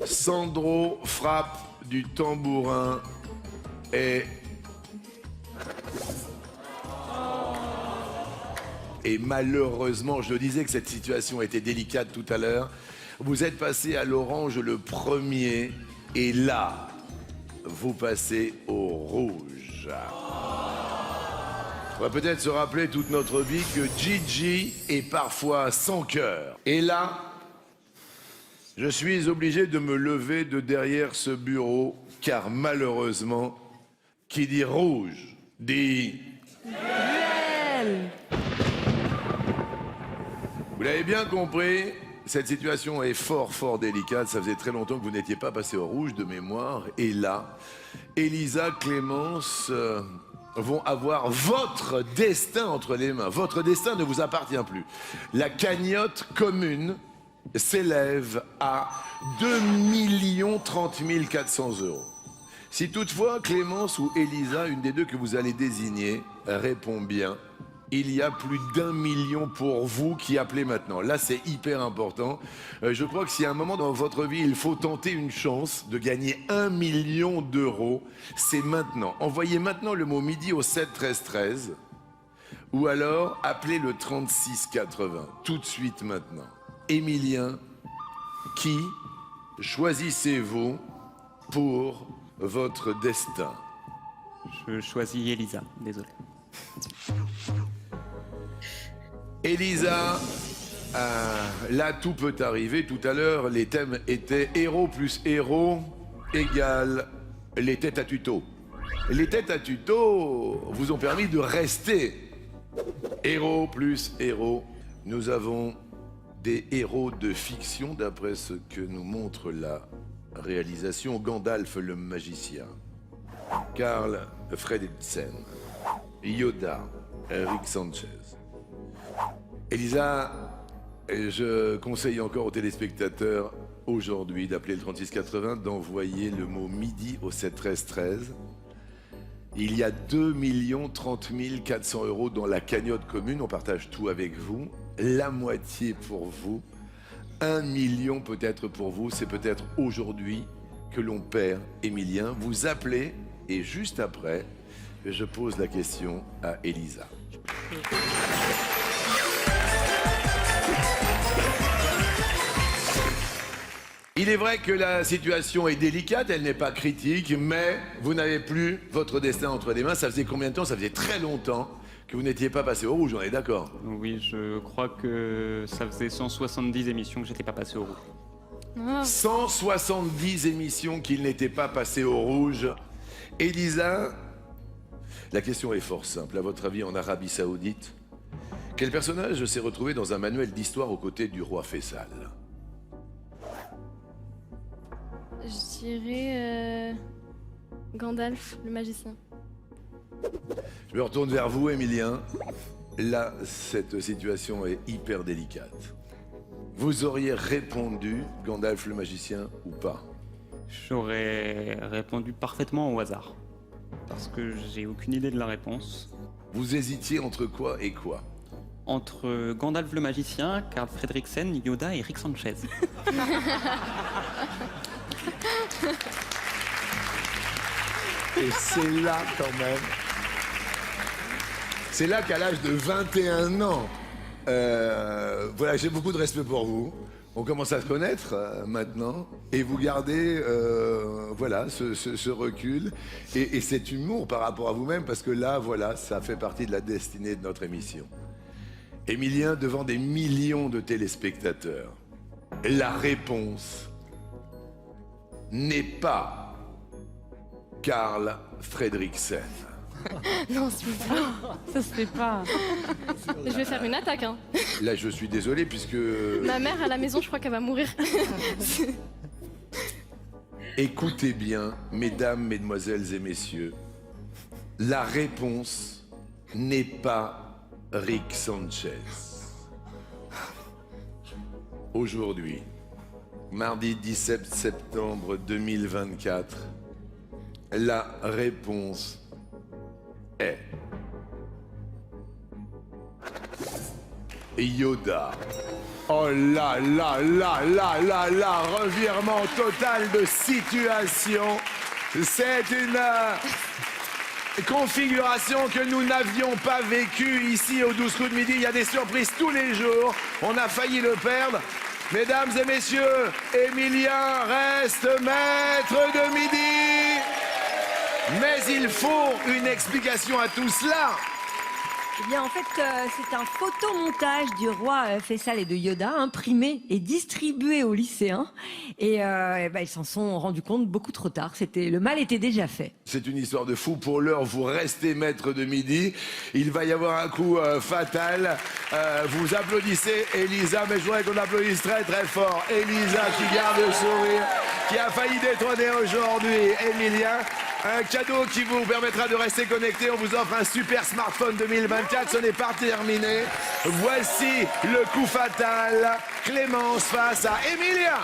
Sandro frappe du tambourin et malheureusement, je le disais que cette situation était délicate tout à l'heure, vous êtes passé à l'orange le premier et là, vous passez au rouge. On va peut-être se rappeler toute notre vie que Gigi est parfois sans cœur. Et là, je suis obligé de me lever de derrière ce bureau, car malheureusement, qui dit rouge, dit... Duel. Vous l'avez bien compris, cette situation est fort délicate. Ça faisait très longtemps que vous n'étiez pas passé au rouge de mémoire. Et là, Elisa, Clémence vont avoir votre destin entre les mains. Votre destin ne vous appartient plus. La cagnotte commune s'élève à 2 30 400 €. Si toutefois Clémence ou Elisa, une des deux que vous allez désigner, répond bien, il y a plus d'1 million pour vous qui appelez maintenant. Là, c'est hyper important. Je crois que si à un moment dans votre vie, il faut tenter une chance de gagner 1 million d'euros, c'est maintenant. Envoyez maintenant le mot midi au 7 13 13 ou alors appelez le 36 80 tout de suite maintenant. Émilien, qui choisissez-vous pour votre destin? Je choisis Elisa, désolé. Elisa, là tout peut arriver. Tout à l'heure, les thèmes étaient héros plus héros égale les têtes à tuto. Les têtes à tuto vous ont permis de rester héros plus héros. Nous avons des héros de fiction d'après ce que nous montre la réalisation. Gandalf le magicien, Carl Fredricksen, Yoda, Rick Sanchez. Elisa, je conseille encore aux téléspectateurs aujourd'hui d'appeler le 3680, d'envoyer le mot midi au 7 13 13. Il y a 2 30 400 € dans la cagnotte commune. On partage tout avec vous. La moitié pour vous. 1 million peut-être pour vous. C'est peut-être aujourd'hui que l'on perd Émilien. Vous appelez et juste après, je pose la question à Elisa. Il est vrai que la situation est délicate, elle n'est pas critique, mais vous n'avez plus votre destin entre les mains. Ça faisait combien de temps? Ça faisait très longtemps que vous n'étiez pas passé au rouge, on est d'accord? Oui, je crois que ça faisait 170 émissions que j'étais pas passé au rouge. 170 émissions qu'il n'était pas passé au rouge. Elisa, la question est fort simple. À votre avis, en Arabie Saoudite, quel personnage s'est retrouvé dans un manuel d'histoire aux côtés du roi Faisal? Je dirais Gandalf, le magicien. Je me retourne vers vous, Émilien. Là, cette situation est hyper délicate. Vous auriez répondu Gandalf le magicien ou pas? J'aurais répondu parfaitement au hasard. Parce que j'ai aucune idée de la réponse. Vous hésitiez entre quoi et quoi? Entre Gandalf le magicien, Carl Fredricksen, Yoda et Rick Sanchez. Et c'est là quand même. C'est là qu'à l'âge de 21 ans, voilà, j'ai beaucoup de respect pour vous. On commence à se connaître maintenant. Et vous gardez voilà, ce recul et cet humour par rapport à vous-même, parce que là, voilà, ça fait partie de la destinée de notre émission. Émilien, devant des millions de téléspectateurs, la réponse n'est pas Carl Fredricksen. Non, s'il vous plaît. Ça se fait pas. Je vais faire une attaque, hein. Là, je suis désolé puisque... Ma mère à la maison, je crois qu'elle va mourir. Écoutez bien, mesdames, mesdemoiselles et messieurs, la réponse n'est pas Rick Sanchez. Aujourd'hui, mardi 17 septembre 2024, la réponse est Yoda. Oh là là là là là là, revirement total de situation. C'est une configuration que nous n'avions pas vécue ici au 12 coups de midi. Il y a des surprises tous les jours. On a failli le perdre. Mesdames et messieurs, Emilien reste maître de midi. Mais il faut une explication à tout cela. Eh bien, en fait, c'est un photomontage du roi Faisal et de Yoda, imprimé et distribué aux lycéens. Et ils s'en sont rendus compte beaucoup trop tard. Le mal était déjà fait. C'est une histoire de fou. Pour l'heure, vous restez maître de midi. Il va y avoir un coup fatal. Vous applaudissez Elisa, mais je voudrais qu'on applaudisse très très fort. Elisa qui garde le sourire, qui a failli détrôner aujourd'hui Emilien. Un cadeau qui vous permettra de rester connecté. On vous offre un super smartphone 2024. Ce n'est pas terminé. Voici le coup fatal. Clémence face à Emilien.